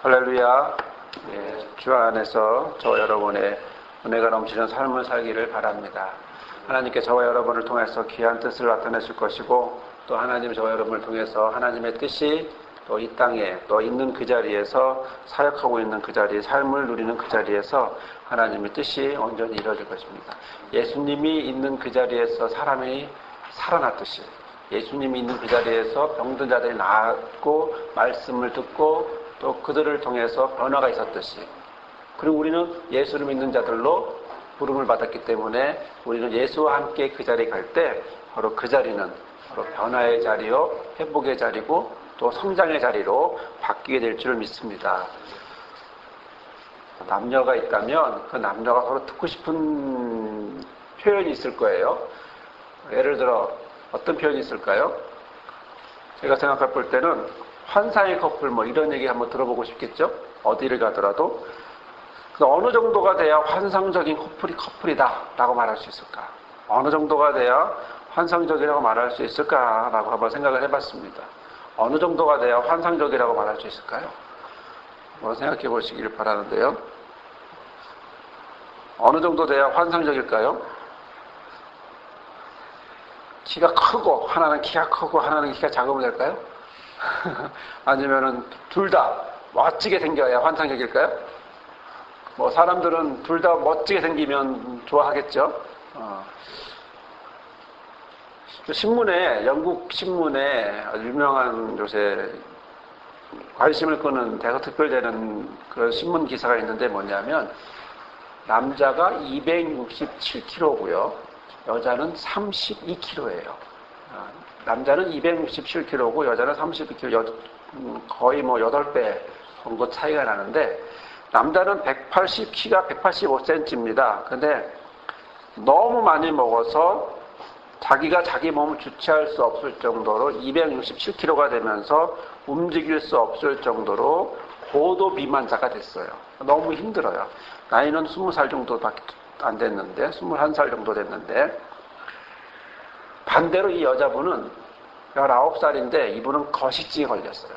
할렐루야. 주 안에서 저와 여러분의 은혜가 넘치는 삶을 살기를 바랍니다. 하나님께 저와 여러분을 통해서 귀한 뜻을 나타내실 것이고, 또 하나님 저와 여러분을 통해서 하나님의 뜻이 또 이 땅에 또 있는 그 자리에서 사역하고 있는 그 자리에 삶을 누리는 그 자리에서 하나님의 뜻이 온전히 이루어질 것입니다. 예수님이 있는 그 자리에서 사람이 살아났듯이, 예수님이 있는 그 자리에서 병든 자들이 나았고 말씀을 듣고 또 그들을 통해서 변화가 있었듯이, 그리고 우리는 예수를 믿는 자들로 부름을 받았기 때문에 우리는 예수와 함께 그 자리에 갈 때 바로 그 자리는 바로 변화의 자리요, 회복의 자리고 또 성장의 자리로 바뀌게 될 줄 믿습니다. 남녀가 있다면 그 남녀가 서로 듣고 싶은 표현이 있을 거예요. 예를 들어 어떤 표현이 있을까요? 제가 생각해 볼 때는 환상의 커플 뭐 이런 얘기 한번 들어보고 싶겠죠? 어디를 가더라도. 어느 정도가 돼야 환상적인 커플이다 라고 말할 수 있을까? 어느 정도가 돼야 환상적이라고 말할 수 있을까라고 한번 생각을 해봤습니다. 어느 정도가 돼야 환상적이라고 말할 수 있을까요? 한번 생각해 보시길 바라는데요. 어느 정도 돼야 환상적일까요? 키가 크고 하나는 키가 크고 하나는 키가 작으면 될까요? 아니면은 둘 다 멋지게 생겨야 환상적일까요? 뭐 사람들은 둘 다 멋지게 생기면 좋아하겠죠. 신문에, 영국 신문에 아주 유명한 요새 관심을 끄는 대서특별되는 그런 신문 기사가 있는데 뭐냐면, 남자가 267kg고요 여자는 32kg예요. 남자는 267kg고 여자는 32kg, 거의 뭐 8배 정도 차이가 나는데, 남자는 키가 185cm입니다. 근데 너무 많이 먹어서 자기가 자기 몸을 주체할 수 없을 정도로 267kg가 되면서 움직일 수 없을 정도로 고도 비만자가 됐어요. 너무 힘들어요. 나이는 20살 정도밖에 안 됐는데, 21살 정도 됐는데, 반대로 이 여자분은 19살인데 이분은 거식증에 걸렸어요.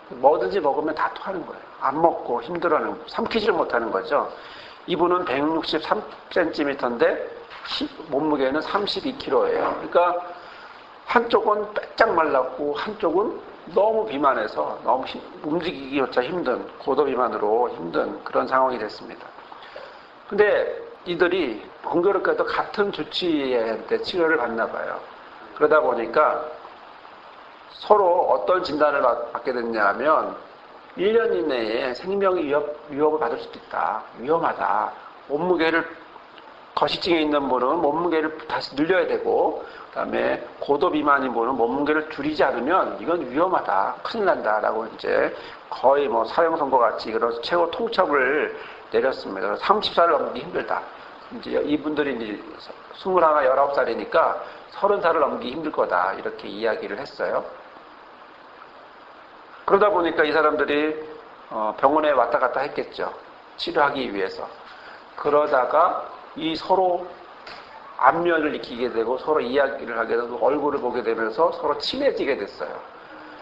뭐든지 먹으면 다 토하는 거예요. 안 먹고 힘들어하는 거예요. 삼키지를 못하는 거죠. 이분은 163cm인데 몸무게는 32kg예요. 그러니까 한쪽은 빼짝 말랐고 한쪽은 너무 비만해서 너무 움직이기조차 힘든, 고도 비만으로 힘든 그런 상황이 됐습니다. 근데 이들이 공교롭게도 같은 주치의한테 치료를 받나 봐요. 그러다 보니까 서로 어떤 진단을 받게 됐냐 하면, 1년 이내에 생명의 위협을 받을 수도 있다. 위험하다. 거식증에 있는 분은 몸무게를 다시 늘려야 되고, 그 다음에 고도 비만인 분은 몸무게를 줄이지 않으면 이건 위험하다. 큰일 난다. 라고 이제 거의 뭐 사형 선고 같이 그런 최고 통첩을 내렸습니다. 30살을 넘기기 힘들다. 이제 이분들이 이제 21, 19살이니까 30살을 넘기기 힘들 거다. 이렇게 이야기를 했어요. 그러다 보니까 이 사람들이 병원에 왔다 갔다 했겠죠. 치료하기 위해서. 그러다가 이 서로 안면을 익히게 되고 서로 이야기를 하게 되고 얼굴을 보게 되면서 서로 친해지게 됐어요.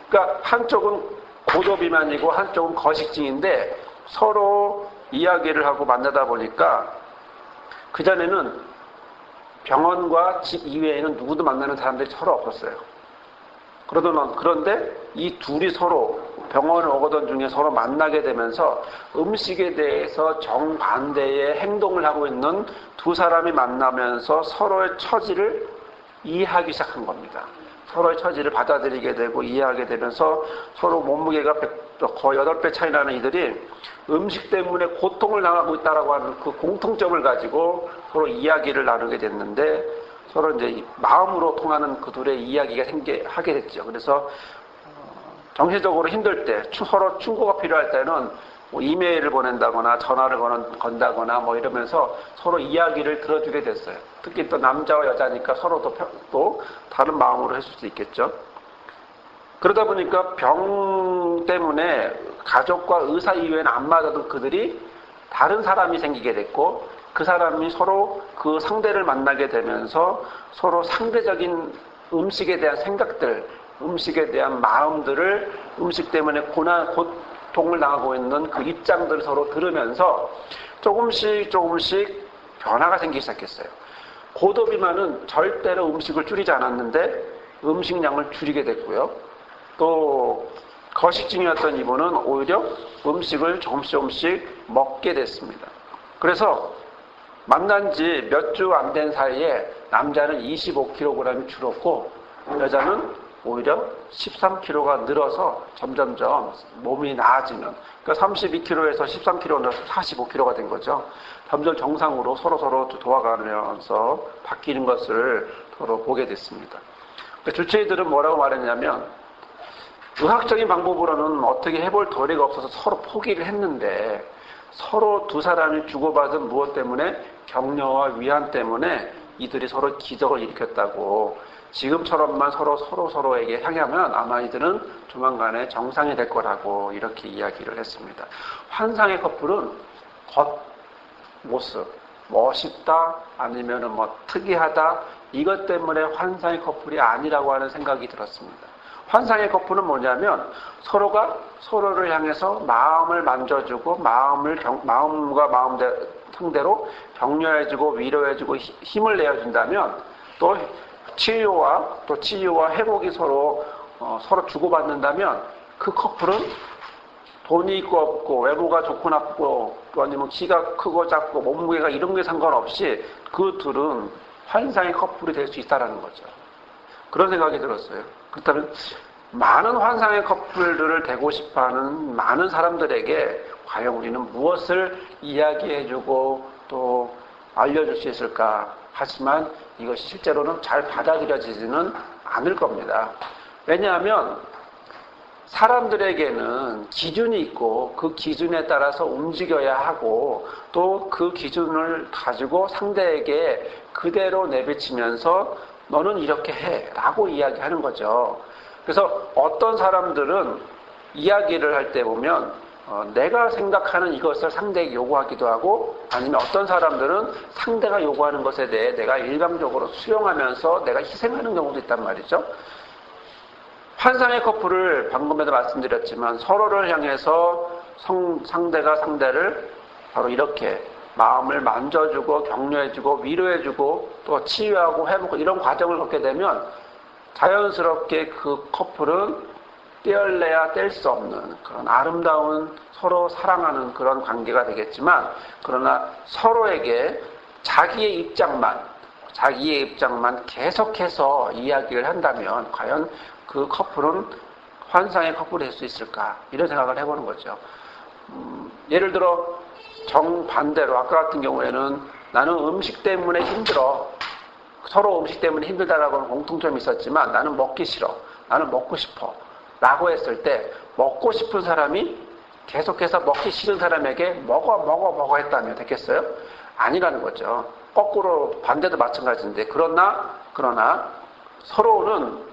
그러니까 한쪽은 고도 비만이고 한쪽은 거식증인데 서로 이야기를 하고 만나다 보니까, 그전에는 병원과 집 이외에는 누구도 만나는 사람들이 서로 없었어요. 그런데 이 둘이 서로 병원에 오거든 중에 서로 만나게 되면서 음식에 대해서 정반대의 행동을 하고 있는 두 사람이 만나면서 서로의 처지를 이해하기 시작한 겁니다. 서로의 처지를 받아들이게 되고 이해하게 되면서 서로 몸무게가 거의 8배 차이 나는 이들이 음식 때문에 고통을 당하고 있다라고 하는 그 공통점을 가지고 서로 이야기를 나누게 됐는데, 서로 이제 마음으로 통하는 그 둘의 이야기가 하게 됐죠. 그래서 정신적으로 힘들 때, 서로 충고가 필요할 때는 뭐 이메일을 보낸다거나 전화를 건다거나 뭐 이러면서 서로 이야기를 들어주게 됐어요. 특히 또 남자와 여자니까 서로 또 다른 마음으로 했을 수 있겠죠. 그러다 보니까 병 때문에 가족과 의사 이외에는 안 맞아도 그들이 다른 사람이 생기게 됐고, 그 사람이 서로 그 상대를 만나게 되면서 서로 상대적인 음식에 대한 생각들, 음식에 대한 마음들을, 음식 때문에 고통을 당하고 있는 그 입장들을 서로 들으면서 조금씩 변화가 생기기 시작했어요. 고도비만은 절대로 음식을 줄이지 않았는데 음식량을 줄이게 됐고요. 또 거식증이었던 이분은 오히려 음식을 조금씩 먹게 됐습니다. 그래서 만난 지 몇 주 안 된 사이에 남자는 25kg이 줄었고 여자는 오히려 13kg가 늘어서 점점점 몸이 나아지는, 그러니까 32kg에서 13kg 늘어서 45kg가 된 거죠. 점점 정상으로 서로 도와가면서 바뀌는 것을 서로 보게 됐습니다. 주치의들은 뭐라고 말했냐면 의학적인 방법으로는 어떻게 해볼 도리가 없어서 서로 포기를 했는데 서로 두 사람이 주고받은 무엇 때문에 격려와 위안 때문에 이들이 서로 기적을 일으켰다고, 지금처럼만 서로에게 향하면 아마 이들은 조만간에 정상이 될 거라고 이렇게 이야기를 했습니다. 환상의 커플은 겉모습, 멋있다 아니면 특이하다 이것 때문에 환상의 커플이 아니라고 하는 생각이 들었습니다. 환상의 커플은 뭐냐면 서로가 서로를 향해서 마음을 만져주고 마음과 마음 상대로 격려해주고 위로해주고 힘을 내어준다면 또 치유와 회복이 서로 주고받는다면 그 커플은 돈이 있고 없고 외모가 좋고 나쁘고 또 아니면 키가 크고 작고 몸무게가 이런 게 상관없이 그 둘은 환상의 커플이 될 수 있다는 거죠. 그런 생각이 들었어요. 그렇다면 많은 환상의 커플들을 되고 싶어하는 많은 사람들에게 과연 우리는 무엇을 이야기해주고 또 알려줄 수 있을까? 하지만 이것이 실제로는 잘 받아들여지지는 않을 겁니다. 왜냐하면 사람들에게는 기준이 있고 그 기준에 따라서 움직여야 하고 또 그 기준을 가지고 상대에게 그대로 내비치면서 너는 이렇게 해 라고 이야기하는 거죠. 그래서 어떤 사람들은 이야기를 할 때 보면 내가 생각하는 이것을 상대에게 요구하기도 하고 아니면 어떤 사람들은 상대가 요구하는 것에 대해 내가 일방적으로 수용하면서 내가 희생하는 경우도 있단 말이죠. 환상의 커플을 방금에도 말씀드렸지만 서로를 향해서 상대가 상대를 바로 이렇게 마음을 만져주고 격려해주고 위로해주고 또 치유하고 회복하고 이런 과정을 겪게 되면 자연스럽게 그 커플은 떼어내야 뗄 수 없는 그런 아름다운 서로 사랑하는 그런 관계가 되겠지만 그러나 서로에게 자기의 입장만 계속해서 이야기를 한다면 과연 그 커플은 환상의 커플이 될 수 있을까 이런 생각을 해보는 거죠. 예를 들어 정반대로 아까 같은 경우에는 나는 음식 때문에 힘들어 서로 음식 때문에 힘들다라고 하는 공통점이 있었지만 나는 먹기 싫어 나는 먹고 싶어 라고 했을 때 먹고 싶은 사람이 계속해서 먹기 싫은 사람에게 먹어 했다면 됐겠어요? 아니라는 거죠. 거꾸로 반대도 마찬가지인데 그러나 서로는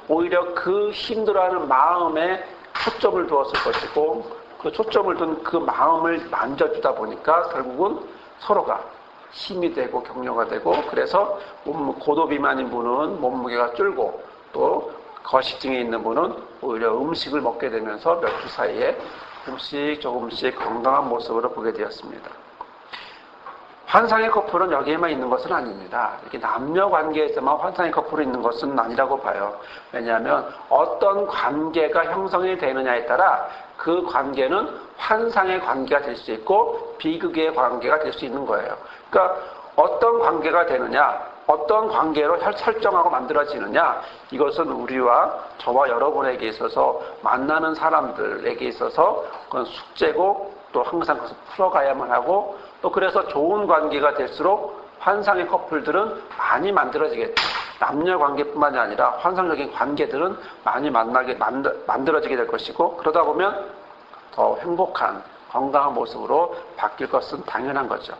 오히려 그 힘들어하는 마음에 초점을 두었을 것이고 그 초점을 둔 그 마음을 만져주다 보니까 결국은 서로가 힘이 되고 격려가 되고 그래서 고도비만인 분은 몸무게가 줄고 또 거식증이 있는 분은 오히려 음식을 먹게 되면서 몇 주 사이에 조금씩 건강한 모습으로 보게 되었습니다. 환상의 커플은 여기에만 있는 것은 아닙니다. 이렇게 남녀 관계에서만 환상의 커플이 있는 것은 아니라고 봐요. 왜냐하면 어떤 관계가 형성이 되느냐에 따라 그 관계는 환상의 관계가 될 수 있고 비극의 관계가 될 수 있는 거예요. 그러니까 어떤 관계가 되느냐, 어떤 관계로 설정하고 만들어지느냐, 이것은 우리와 저와 여러분에게 있어서 만나는 사람들에게 있어서 그건 숙제고 또 항상 그것을 풀어가야만 하고 또 그래서 좋은 관계가 될수록 환상의 커플들은 많이 만들어지겠죠. 남녀 관계뿐만이 아니라 환상적인 관계들은 많이 만들어지게 될 것이고 그러다 보면 더 행복한 건강한 모습으로 바뀔 것은 당연한 거죠.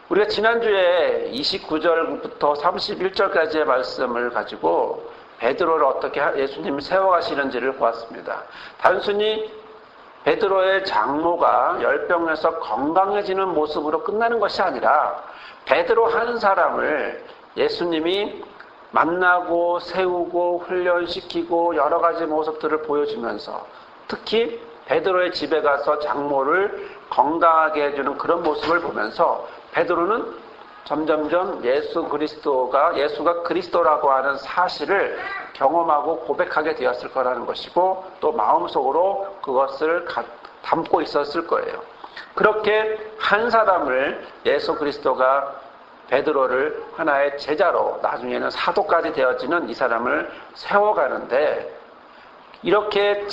우리가 지난주에 29절부터 31절까지의 말씀을 가지고 베드로를 어떻게 예수님이 세워가시는지를 보았습니다. 단순히 베드로의 장모가 열병에서 건강해지는 모습으로 끝나는 것이 아니라 베드로 한 사람을 예수님이 만나고 세우고 훈련시키고 여러 가지 모습들을 보여주면서 특히 베드로의 집에 가서 장모를 건강하게 해주는 그런 모습을 보면서 베드로는 점점점 예수가 그리스도라고 하는 사실을 경험하고 고백하게 되었을 거라는 것이고, 또 마음속으로 그것을 담고 있었을 거예요. 그렇게 한 사람을 예수 그리스도가 베드로를 하나의 제자로, 나중에는 사도까지 되어지는 이 사람을 세워가는데, 이렇게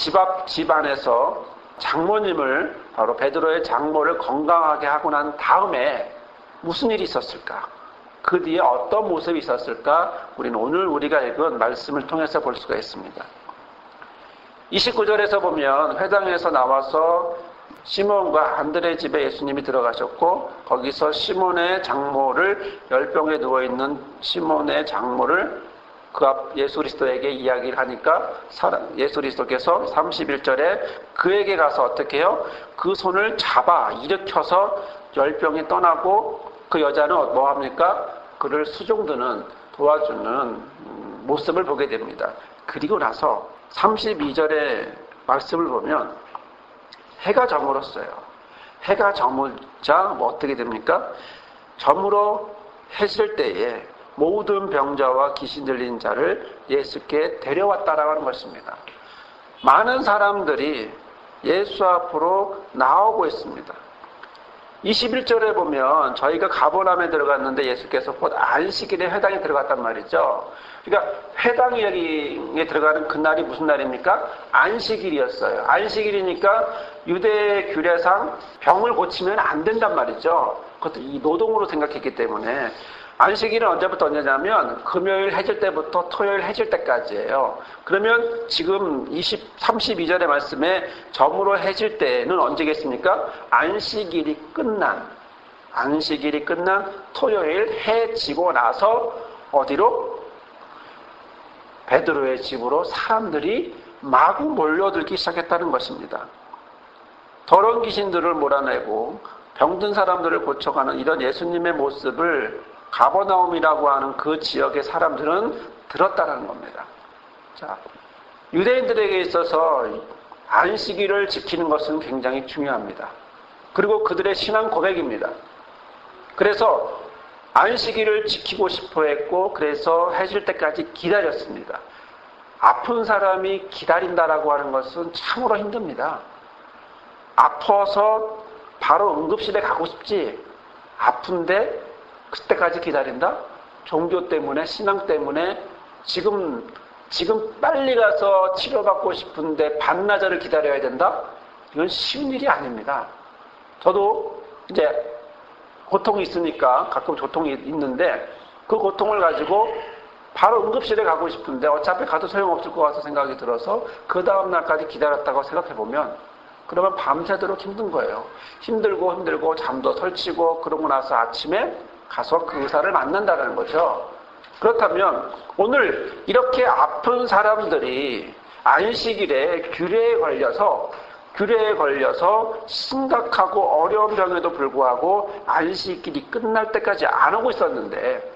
집안에서 장모님을, 바로 베드로의 장모를 건강하게 하고 난 다음에 무슨 일이 있었을까? 그 뒤에 어떤 모습이 있었을까? 우리는 오늘 우리가 읽은 말씀을 통해서 볼 수가 있습니다. 29절에서 보면 회당에서 나와서 시몬과 안드레 집에 예수님이 들어가셨고, 거기서 시몬의 장모를, 열병에 누워있는 시몬의 장모를 그 앞 예수 그리스도에게 이야기를 하니까 예수 그리스도께서 31절에 그에게 가서 어떻게 해요? 그 손을 잡아 일으켜서 열병이 떠나고, 그 여자는 뭐합니까? 그를 수종드는, 도와주는 모습을 보게 됩니다. 그리고 나서 32절의 말씀을 보면 해가 저물었어요. 해가 저물자 어떻게 됩니까? 저물어 해질 때에 모든 병자와 귀신 들린 자를 예수께 데려왔다라고 하는 것입니다. 많은 사람들이 예수 앞으로 나오고 있습니다. 21절에 보면 저희가 가버나움에 들어갔는데 예수께서 곧 안식일에 회당에 들어갔단 말이죠. 그러니까 회당에 들어가는 그날이 무슨 날입니까? 안식일이었어요. 안식일이니까 유대 규례상 병을 고치면 안 된단 말이죠. 그것도 이 노동으로 생각했기 때문에. 안식일은 언제부터 언제냐면 금요일 해질 때부터 토요일 해질 때까지예요. 그러면 지금 32절의 말씀에 저물어 해질 때는 언제겠습니까? 안식일이 끝난 토요일 해 지고 나서 어디로? 베드로의 집으로 사람들이 마구 몰려들기 시작했다는 것입니다. 더러운 귀신들을 몰아내고 병든 사람들을 고쳐가는 이런 예수님의 모습을 가버나움이라고 하는 그 지역의 사람들은 들었다는 겁니다. 자, 유대인들에게 있어서 안식일을 지키는 것은 굉장히 중요합니다. 그리고 그들의 신앙 고백입니다. 그래서 안식일을 지키고 싶어 했고, 그래서 해질 때까지 기다렸습니다. 아픈 사람이 기다린다라고 하는 것은 참으로 힘듭니다. 아파서 바로 응급실에 가고 싶지, 아픈데 그때까지 기다린다? 종교 때문에, 신앙 때문에 지금 빨리 가서 치료받고 싶은데 반나절을 기다려야 된다? 이건 쉬운 일이 아닙니다. 저도 이제 고통이 있으니까 가끔 고통이 있는데, 그 고통을 가지고 바로 응급실에 가고 싶은데 어차피 가도 소용없을 것 같아서 생각이 들어서 그 다음 날까지 기다렸다고 생각해보면, 그러면 밤새도록 힘든 거예요. 힘들고 잠도 설치고, 그러고 나서 아침에 가서 그 의사를 만난다는 거죠. 그렇다면 오늘 이렇게 아픈 사람들이 안식일에 규례에 걸려서 심각하고 어려운 병에도 불구하고 안식일이 끝날 때까지 안 오고 있었는데,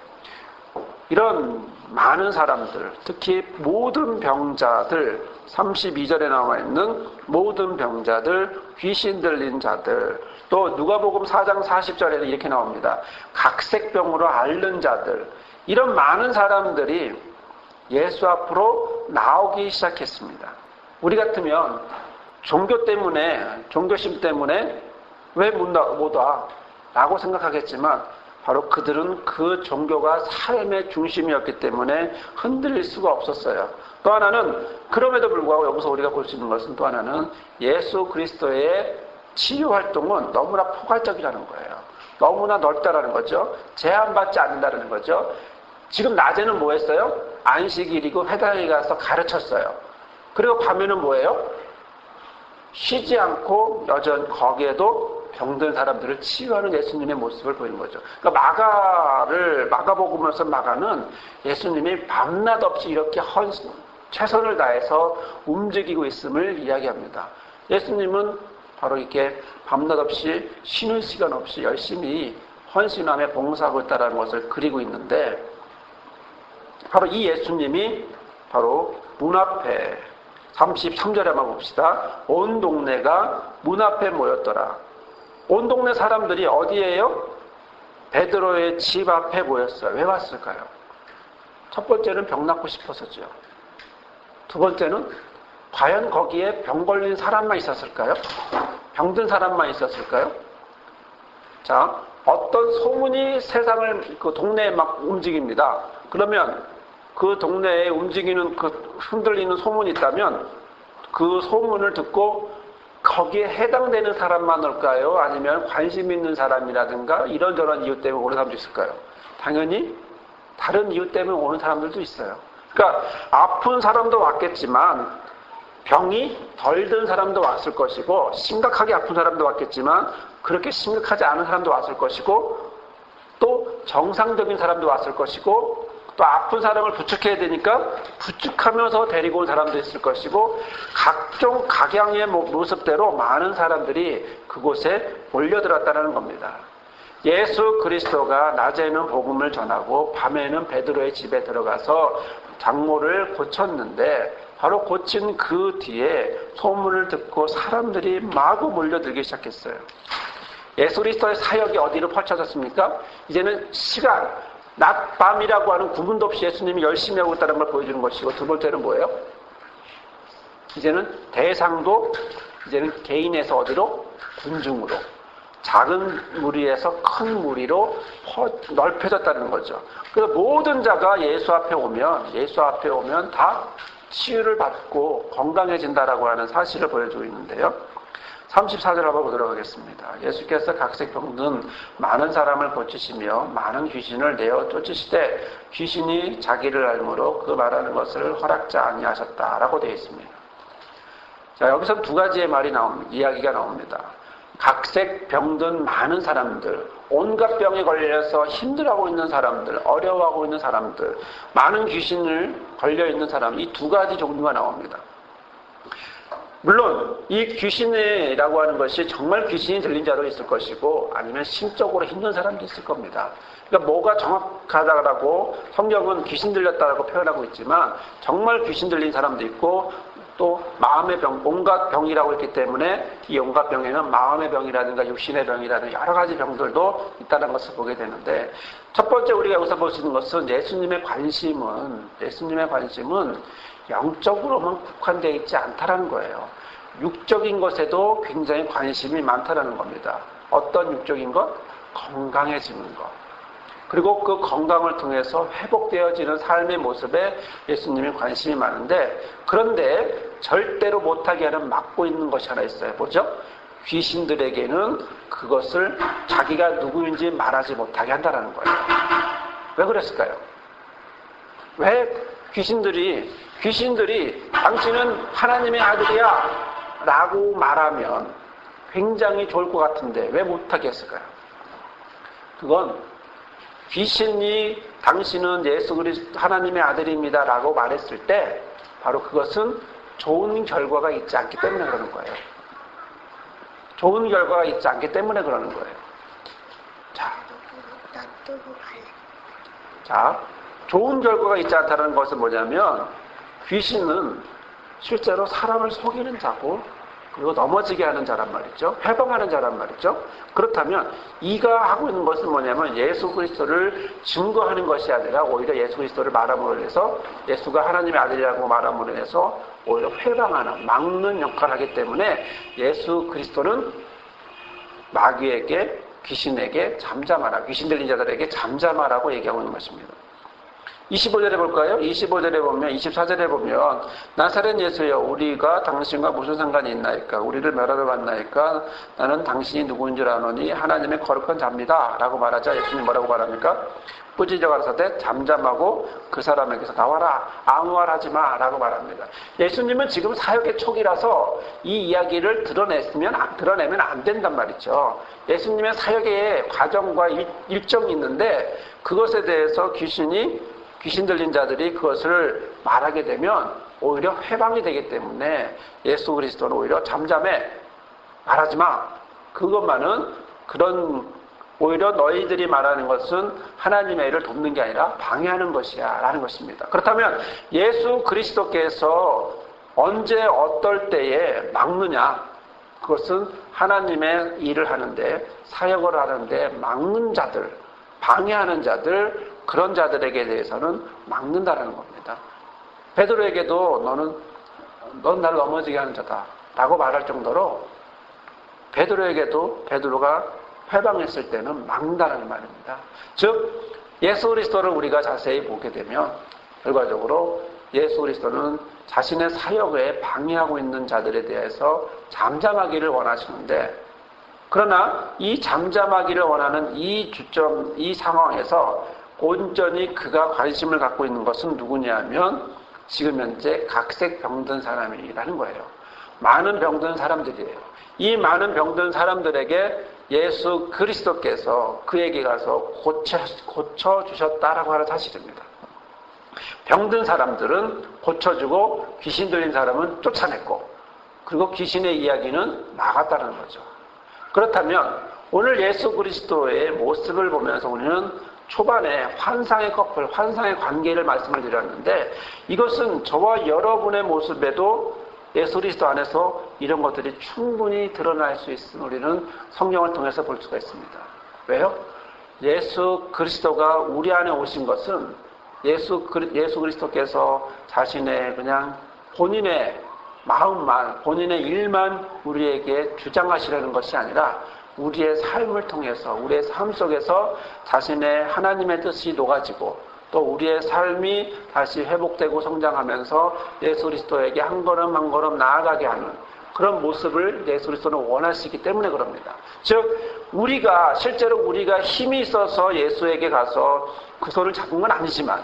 이런 많은 사람들, 특히 모든 병자들, 32절에 나와 있는 모든 병자들, 귀신 들린 자들, 또 누가복음 4장 40절에는 이렇게 나옵니다. 각색병으로 앓는 자들, 이런 많은 사람들이 예수 앞으로 나오기 시작했습니다. 우리 같으면 종교심 때문에 왜 못 와? 라고 생각하겠지만, 바로 그들은 그 종교가 삶의 중심이었기 때문에 흔들릴 수가 없었어요. 또 하나는, 그럼에도 불구하고 여기서 우리가 볼 수 있는 것은, 또 하나는 예수 그리스도의 치유 활동은 너무나 포괄적이라는 거예요. 너무나 넓다라는 거죠. 제한받지 않는다는 거죠. 지금 낮에는 뭐 했어요? 안식일이고 회당에 가서 가르쳤어요. 그리고 밤에는 뭐예요? 쉬지 않고 여전 거기에도 병든 사람들을 치유하는 예수님의 모습을 보이는 거죠. 그러니까 마가복음에서 마가는 예수님이 밤낮 없이 이렇게 최선을 다해서 움직이고 있음을 이야기합니다. 예수님은 바로 이렇게 밤낮 없이 쉬는 시간 없이 열심히 헌신함에 봉사하고 있다는 것을 그리고 있는데, 바로 이 예수님이 바로 문 앞에 33절에 한번 봅시다. 온 동네가 문 앞에 모였더라. 온 동네 사람들이 어디에요? 베드로의 집 앞에 모였어요. 왜 왔을까요? 첫 번째는 병 낫고 싶어서죠. 두 번째는 과연 거기에 병 걸린 사람만 있었을까요? 병든 사람만 있었을까요? 자, 어떤 소문이 세상을 그 동네에 막 움직입니다. 그러면 그 동네에 움직이는 그 흔들리는 소문이 있다면 그 소문을 듣고 거기에 해당되는 사람만 올까요? 아니면 관심 있는 사람이라든가 이런저런 이유 때문에 오는 사람도 있을까요? 당연히 다른 이유 때문에 오는 사람들도 있어요. 그러니까 아픈 사람도 왔겠지만 병이 덜 든 사람도 왔을 것이고 심각하게 아픈 사람도 왔겠지만 그렇게 심각하지 않은 사람도 왔을 것이고 또 정상적인 사람도 왔을 것이고 또 아픈 사람을 부축해야 되니까 부축하면서 데리고 온 사람도 있을 것이고 각종 각양의 모습대로 많은 사람들이 그곳에 몰려들었다는 겁니다. 예수 그리스도가 낮에는 복음을 전하고 밤에는 베드로의 집에 들어가서 장모를 고쳤는데 바로 고친 그 뒤에 소문을 듣고 사람들이 마구 몰려들기 시작했어요. 예수 그리스도의 사역이 어디로 펼쳐졌습니까? 이제는 시간, 낮, 밤이라고 하는 구분도 없이 예수님이 열심히 하고 있다는 걸 보여주는 것이고 두 번째는 뭐예요? 이제는 대상도 이제는 개인에서 어디로? 군중으로. 작은 무리에서 큰 무리로 넓혀졌다는 거죠. 그래서 모든 자가 예수 앞에 오면 다 치유를 받고 건강해진다라고 하는 사실을 보여주고 있는데요. 34절 한번 보도록 하겠습니다. 예수께서 각색 병든 많은 사람을 고치시며 많은 귀신을 내어 쫓으시되 귀신이 자기를 알므로 그 말하는 것을 허락지 아니하셨다라고 되어 있습니다. 자, 여기서 두 가지의 이야기가 나옵니다. 각색 병든 많은 사람들, 온갖 병에 걸려서 힘들어하고 있는 사람들, 어려워하고 있는 사람들, 많은 귀신을 걸려있는 사람, 이 두 가지 종류가 나옵니다. 물론 이 귀신이라고 하는 것이 정말 귀신이 들린 자도 있을 것이고 아니면 심적으로 힘든 사람도 있을 겁니다. 그러니까 뭐가 정확하다고 성경은 귀신 들렸다고 표현하고 있지만 정말 귀신 들린 사람도 있고 또 마음의 병, 온갖 병이라고 했기 때문에 이 온갖 병에는 마음의 병이라든가 육신의 병이라든가 여러 가지 병들도 있다는 것을 보게 되는데 첫 번째 우리가 여기서 볼 수 있는 것은 예수님의 관심은 영적으로만 국한되어 있지 않다라는 거예요. 육적인 것에도 굉장히 관심이 많다라는 겁니다. 어떤 육적인 것? 건강해지는 것. 그리고 그 건강을 통해서 회복되어지는 삶의 모습에 예수님이 관심이 많은데 그런데 절대로 못하게 하는 막고 있는 것이 하나 있어요. 뭐죠? 귀신들에게는 그것을 자기가 누구인지 말하지 못하게 한다는 거예요. 왜 그랬을까요? 왜 귀신들이 당신은 하나님의 아들이야 라고 말하면 굉장히 좋을 것 같은데 왜 못하게 했을까요? 그건 귀신이 당신은 예수 그리스도 하나님의 아들입니다 라고 말했을 때 바로 그것은 좋은 결과가 있지 않기 때문에 그러는 거예요. 좋은 결과가 있지 않기 때문에 그러는 거예요. 자, 좋은 결과가 있지 않다는 것은 뭐냐면 귀신은 실제로 사람을 속이는 자고 그리고 넘어지게 하는 자란 말이죠. 회방하는 자란 말이죠. 그렇다면 이가 하고 있는 것은 뭐냐면 예수 그리스도를 증거하는 것이 아니라 오히려 예수 그리스도를 말함으로 해서 예수가 하나님의 아들이라고 말함으로 해서 오히려 회방하는, 막는 역할을 하기 때문에 예수 그리스도는 마귀에게, 귀신에게 잠잠하라, 귀신 들린 자들에게 잠잠하라고 얘기하고 있는 것입니다. 25절에 볼까요? 25절에 보면, 24절에 보면 나사렛 예수여 우리가 당신과 무슨 상관이 있나이까? 우리를 멸하러 왔나이까? 나는 당신이 누구인 줄 아노니 하나님의 거룩한 자입니다 라고 말하자 예수님 뭐라고 말합니까? 뿌짖어 가라사대 잠잠하고 그 사람에게서 나와라, 아무 말 하지마 라고 말합니다. 예수님은 지금 사역의 초기라서 이 이야기를 드러내면 안 된단 말이죠. 예수님의 사역의 과정과 일정이 있는데 그것에 대해서 귀신 들린 자들이 그것을 말하게 되면 오히려 회방이 되기 때문에 예수 그리스도는 오히려 잠잠해, 말하지 마. 그것만은 오히려 너희들이 말하는 것은 하나님의 일을 돕는 게 아니라 방해하는 것이야 라는 것입니다. 그렇다면 예수 그리스도께서 언제 어떨 때에 막느냐? 그것은 하나님의 일을 하는데, 사역을 하는데 막는 자들, 방해하는 자들, 그런 자들에게 대해서는 막는다는 겁니다. 베드로에게도 넌 날 넘어지게 하는 자다 라고 말할 정도로 베드로에게도 베드로가 회방했을 때는 막는다는 말입니다. 즉 예수 그리스도를 우리가 자세히 보게 되면 결과적으로 예수 그리스도는 자신의 사역에 방해하고 있는 자들에 대해서 잠잠하기를 원하시는데, 그러나 이 잠잠하기를 원하는 이 주점, 이 상황에서 온전히 그가 관심을 갖고 있는 것은 누구냐 하면 지금 현재 각색 병든 사람이라는 거예요. 많은 병든 사람들이에요. 이 많은 병든 사람들에게 예수 그리스도께서 그에게 가서 고쳐주셨다라고 하는 사실입니다. 병든 사람들은 고쳐주고 귀신 들린 사람은 쫓아냈고, 그리고 귀신의 이야기는 나갔다는 거죠. 그렇다면 오늘 예수 그리스도의 모습을 보면서 우리는 초반에 환상의 커플, 환상의 관계를 말씀을 드렸는데, 이것은 저와 여러분의 모습에도 예수 그리스도 안에서 이런 것들이 충분히 드러날 수 있음을 우리는 성경을 통해서 볼 수가 있습니다. 왜요? 예수 그리스도가 우리 안에 오신 것은 예수 그리스도께서 자신의 그냥 본인의 마음만, 본인의 일만 우리에게 주장하시려는 것이 아니라 우리의 삶을 통해서, 우리의 삶 속에서 자신의 하나님의 뜻이 녹아지고 또 우리의 삶이 다시 회복되고 성장하면서 예수 그리스도에게 한 걸음 한 걸음 나아가게 하는 그런 모습을 예수 그리스도는 원하시기 때문에 그럽니다. 즉 실제로 우리가 힘이 있어서 예수에게 가서 그 손을 잡은 건 아니지만,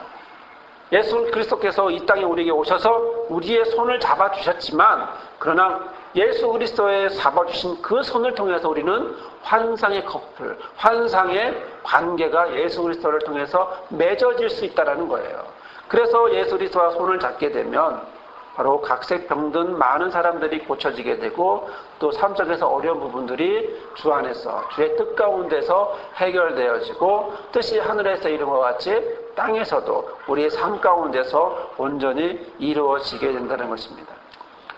예수 그리스도께서 이 땅에 우리에게 오셔서 우리의 손을 잡아주셨지만, 그러나 예수 그리스도의 잡아주신 그 손을 통해서 우리는 환상의 커플, 환상의 관계가 예수 그리스도를 통해서 맺어질 수 있다는 거예요. 그래서 예수 그리스도와 손을 잡게 되면 바로 각색 병든 많은 사람들이 고쳐지게 되고, 또 삶속에서 어려운 부분들이 주 안에서, 주의 뜻 가운데서 해결되어지고, 뜻이 하늘에서 이룬 것 같이 땅에서도 우리의 삶 가운데서 온전히 이루어지게 된다는 것입니다.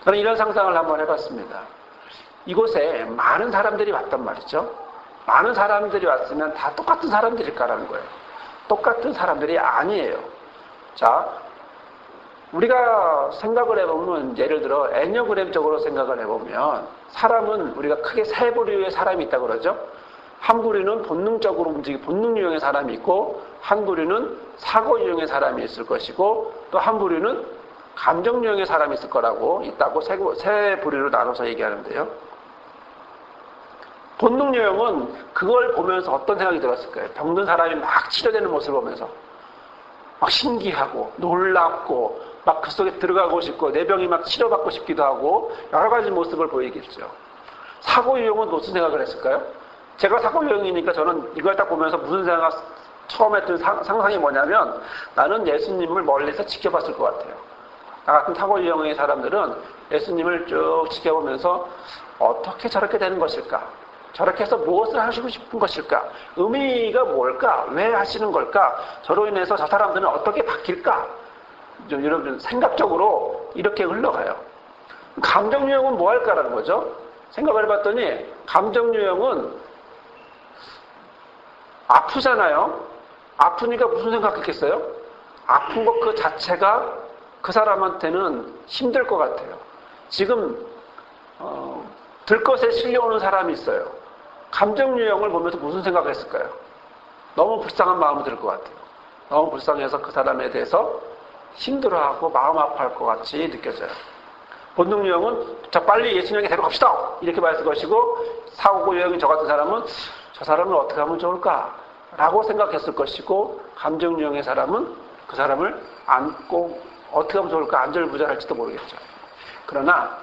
저는 이런 상상을 한번 해봤습니다. 이곳에 많은 사람들이 왔단 말이죠. 많은 사람들이 왔으면 다 똑같은 사람들일까라는 거예요. 똑같은 사람들이 아니에요. 자, 우리가 생각을 해보면, 예를 들어 애니어그램적으로 생각을 해보면 사람은 우리가 크게 세 부류의 사람이 있다고 그러죠. 한 부류는 본능적으로 움직이는 본능 유형의 사람이 있고, 한 부류는 사고 유형의 사람이 있을 것이고, 또 한 부류는 감정 유형의 사람이 있을 거라고 있다고 세 부류로 나눠서 얘기하는데요. 본능 유형은 그걸 보면서 어떤 생각이 들었을 거예요. 병든 사람이 막 치료되는 모습을 보면서 막 신기하고 놀랍고 막 그 속에 들어가고 싶고 내 병이 막 치료받고 싶기도 하고 여러 가지 모습을 보이겠죠. 사고 유형은 무슨 생각을 했을까요? 제가 사고 유형이니까 저는 이걸 딱 보면서 무슨 생각, 처음 했던 상상이 뭐냐면, 나는 예수님을 멀리서 지켜봤을 것 같아요. 나 같은 사고 유형의 사람들은 예수님을 쭉 지켜보면서 어떻게 저렇게 되는 것일까? 저렇게 해서 무엇을 하시고 싶은 것일까? 의미가 뭘까? 왜 하시는 걸까? 저로 인해서 저 사람들은 어떻게 바뀔까? 여러분 생각적으로 이렇게 흘러가요. 감정 유형은 뭐 할까라는 거죠. 생각을 해봤더니 감정 유형은 아프잖아요. 아프니까 무슨 생각했겠어요? 아픈 것 그 자체가 그 사람한테는 힘들 것 같아요. 지금 들것에 실려오는 사람이 있어요. 감정 유형을 보면서 무슨 생각을 했을까요? 너무 불쌍한 마음이 들 것 같아요. 너무 불쌍해서 그 사람에 대해서 힘들어하고 마음 아파할 것 같이 느껴져요. 본능 유형은 자 빨리 예수님에게 데려갑시다 이렇게 말했을 것이고, 사고 유형인 저 같은 사람은 저 사람을 어떻게 하면 좋을까 라고 생각했을 것이고, 감정 유형의 사람은 그 사람을 안고 어떻게 하면 좋을까 안절부절할지도 모르겠죠. 그러나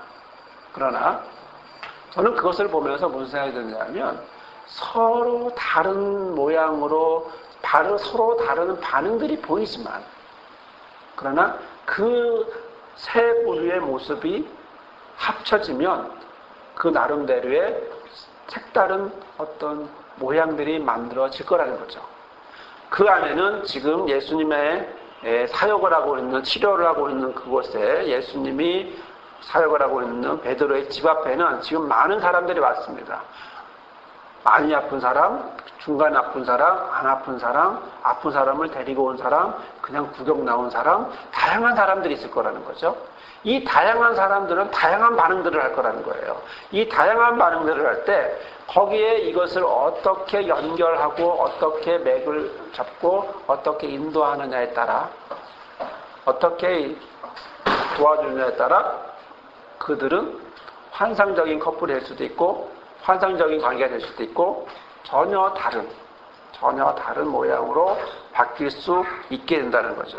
저는 그것을 보면서 무슨 생각이 드냐면, 서로 다른 모양으로 서로 다른 반응들이 보이지만, 그러나 그 세 부류의 모습이 합쳐지면 그 나름대로의 색다른 어떤 모양들이 만들어질 거라는 거죠. 그 안에는 지금 예수님의 사역을 하고 있는, 치료를 하고 있는 그곳에 예수님이 사역을 하고 있는 베드로의 집 앞에는 지금 많은 사람들이 왔습니다. 많이 아픈 사람, 중간 아픈 사람, 안 아픈 사람, 아픈 사람을 데리고 온 사람, 그냥 구경 나온 사람, 다양한 사람들이 있을 거라는 거죠. 이 다양한 사람들은 다양한 반응들을 할 거라는 거예요. 이 다양한 반응들을 할 때 거기에 이것을 어떻게 연결하고 어떻게 맥을 잡고 어떻게 인도하느냐에 따라 어떻게 도와주느냐에 따라 그들은 환상적인 커플이 될 수도 있고 환상적인 관계가 될 수도 있고 전혀 다른 모양으로 바뀔 수 있게 된다는 거죠.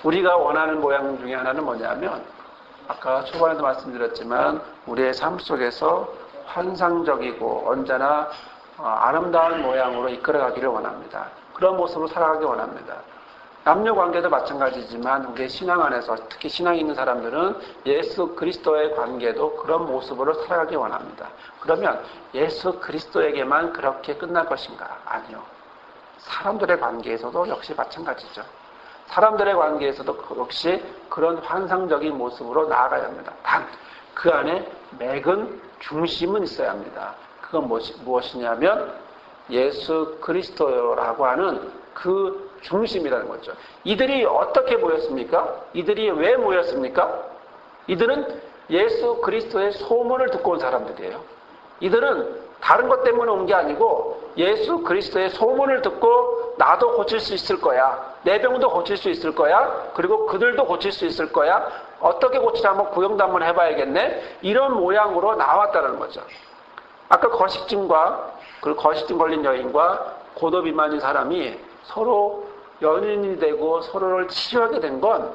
우리가 원하는 모양 중에 하나는 뭐냐면 아까 초반에도 말씀드렸지만 우리의 삶 속에서 환상적이고 언제나 아름다운 모양으로 이끌어가기를 원합니다. 그런 모습으로 살아가기 원합니다. 남녀 관계도 마찬가지지만 우리의 신앙 안에서 특히 신앙이 있는 사람들은 예수 그리스도의 관계도 그런 모습으로 살아가기 원합니다. 그러면 예수 그리스도에게만 그렇게 끝날 것인가? 아니요. 사람들의 관계에서도 역시 마찬가지죠. 사람들의 관계에서도 역시 그런 환상적인 모습으로 나아가야 합니다. 단, 그 안에 맥은 중심은 있어야 합니다. 그건 무엇이냐면 예수 그리스도라고 하는 그 중심이라는 거죠. 이들이 어떻게 모였습니까? 이들이 왜 모였습니까? 이들은 예수 그리스도의 소문을 듣고 온 사람들이에요. 이들은 다른 것 때문에 온 게 아니고 예수 그리스도의 소문을 듣고 나도 고칠 수 있을 거야. 내 병도 고칠 수 있을 거야. 그리고 그들도 고칠 수 있을 거야. 어떻게 고치자 한번 구경도 한번 해봐야겠네. 이런 모양으로 나왔다는 거죠. 아까 거식증과 그리고 거식증 걸린 여인과 고도 비만인 사람이 서로 연인이 되고 서로를 치유하게 된 건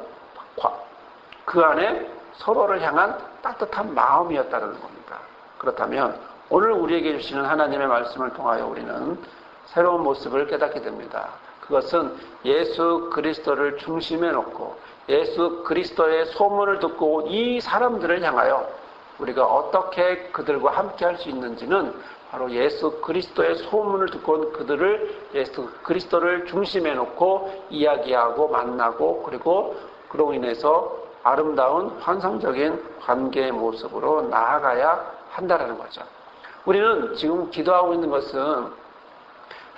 그 안에 서로를 향한 따뜻한 마음이었다는 겁니다. 그렇다면 오늘 우리에게 주시는 하나님의 말씀을 통하여 우리는 새로운 모습을 깨닫게 됩니다. 그것은 예수 그리스도를 중심에 놓고 예수 그리스도의 소문을 듣고 온 이 사람들을 향하여 우리가 어떻게 그들과 함께 할 수 있는지는 바로 예수 그리스도의 소문을 듣고 온 그들을 예수 그리스도를 중심에 놓고 이야기하고 만나고 그리고 그로 인해서 아름다운 환상적인 관계의 모습으로 나아가야 한다는 거죠. 우리는 지금 기도하고 있는 것은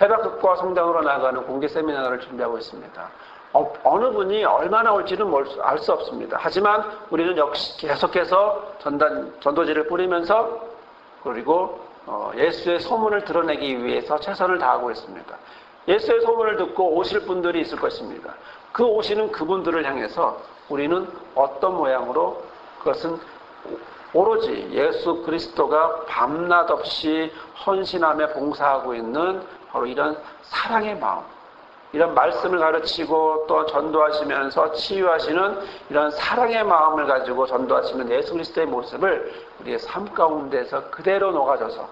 해박극과 성당으로 나아가는 공개 세미나를 준비하고 있습니다. 어느 분이 얼마나 올지는 알 수 없습니다. 하지만 우리는 역시 계속해서 전도지를 뿌리면서 그리고 예수의 소문을 드러내기 위해서 최선을 다하고 있습니다. 예수의 소문을 듣고 오실 분들이 있을 것입니다. 그 오시는 그분들을 향해서 우리는 어떤 모양으로 그것은 오로지 예수 그리스도가 밤낮 없이 헌신하며 봉사하고 있는 바로 이런 사랑의 마음, 이런 말씀을 가르치고 또 전도하시면서 치유하시는 이런 사랑의 마음을 가지고 전도하시는 예수 그리스도의 모습을 우리의 삶 가운데서 그대로 녹아져서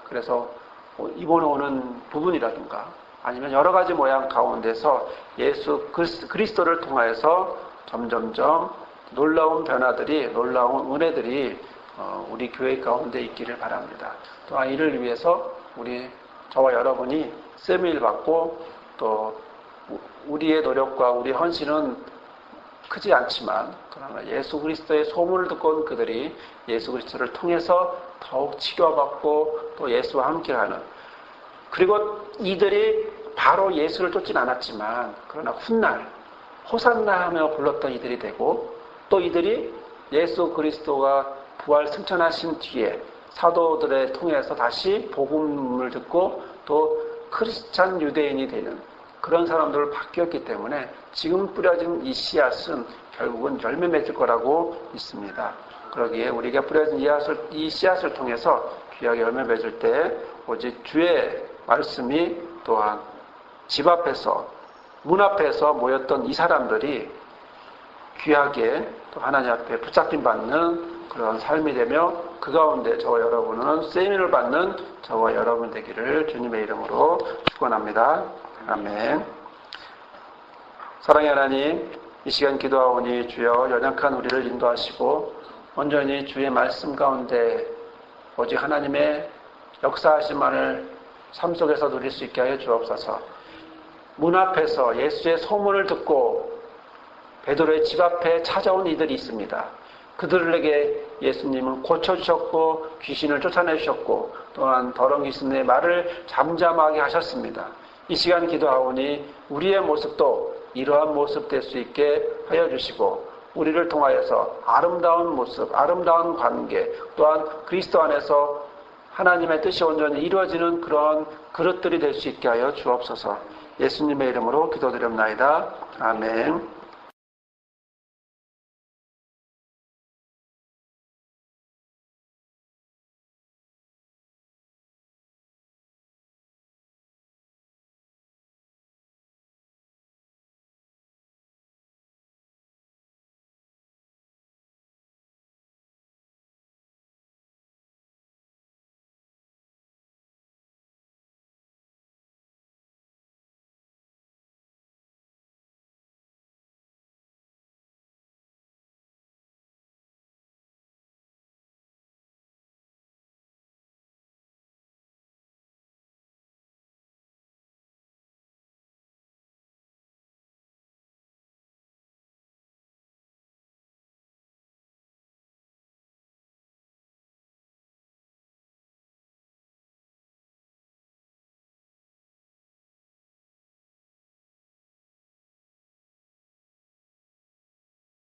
그래서 이번에 오는 부분이라든가 아니면 여러 가지 모양 가운데서 예수 그리스도를 통하여서 점점점 놀라운 변화들이 놀라운 은혜들이 우리 교회 가운데 있기를 바랍니다. 또한 이를 위해서 저와 여러분이 세미를 받고 또 우리의 노력과 우리 헌신은 크지 않지만 그러나 예수 그리스도의 소문을 듣고 온 그들이 예수 그리스도를 통해서 더욱 치료받고 또 예수와 함께하는 그리고 이들이 바로 예수를 쫓진 않았지만 그러나 훗날 호산나 하며 불렀던 이들이 되고 또 이들이 예수 그리스도가 부활 승천하신 뒤에 사도들을 통해서 다시 복음을 듣고 또 크리스찬 유대인이 되는 그런 사람들을 바뀌었기 때문에 지금 뿌려진 이 씨앗은 결국은 열매 맺을 거라고 믿습니다. 그러기에 우리가 뿌려진 이 씨앗을 통해서 귀하게 열매 맺을 때 오직 주의 말씀이 또한 집 앞에서 문 앞에서 모였던 이 사람들이 귀하게 또 하나님 앞에 붙잡힘 받는 그런 삶이 되며 그 가운데 저와 여러분은 세미를 받는 저와 여러분 되기를 주님의 이름으로 축원합니다. 아멘. 사랑의 하나님, 이 시간 기도하오니 주여 연약한 우리를 인도하시고 온전히 주의 말씀 가운데 오직 하나님의 역사하심만을 삶 속에서 누릴 수 있게 하여 주옵소서. 문 앞에서 예수의 소문을 듣고 베드로의 집 앞에 찾아온 이들이 있습니다. 그들에게 예수님은 고쳐주셨고 귀신을 쫓아내주셨고 또한 더러운 귀신의 말을 잠잠하게 하셨습니다. 이 시간 기도하오니 우리의 모습도 이러한 모습 될 수 있게 하여 주시고 우리를 통하여서 아름다운 모습, 아름다운 관계 또한 그리스도 안에서 하나님의 뜻이 온전히 이루어지는 그런 그릇들이 될 수 있게 하여 주옵소서. 예수님의 이름으로 기도드립나이다. 아멘.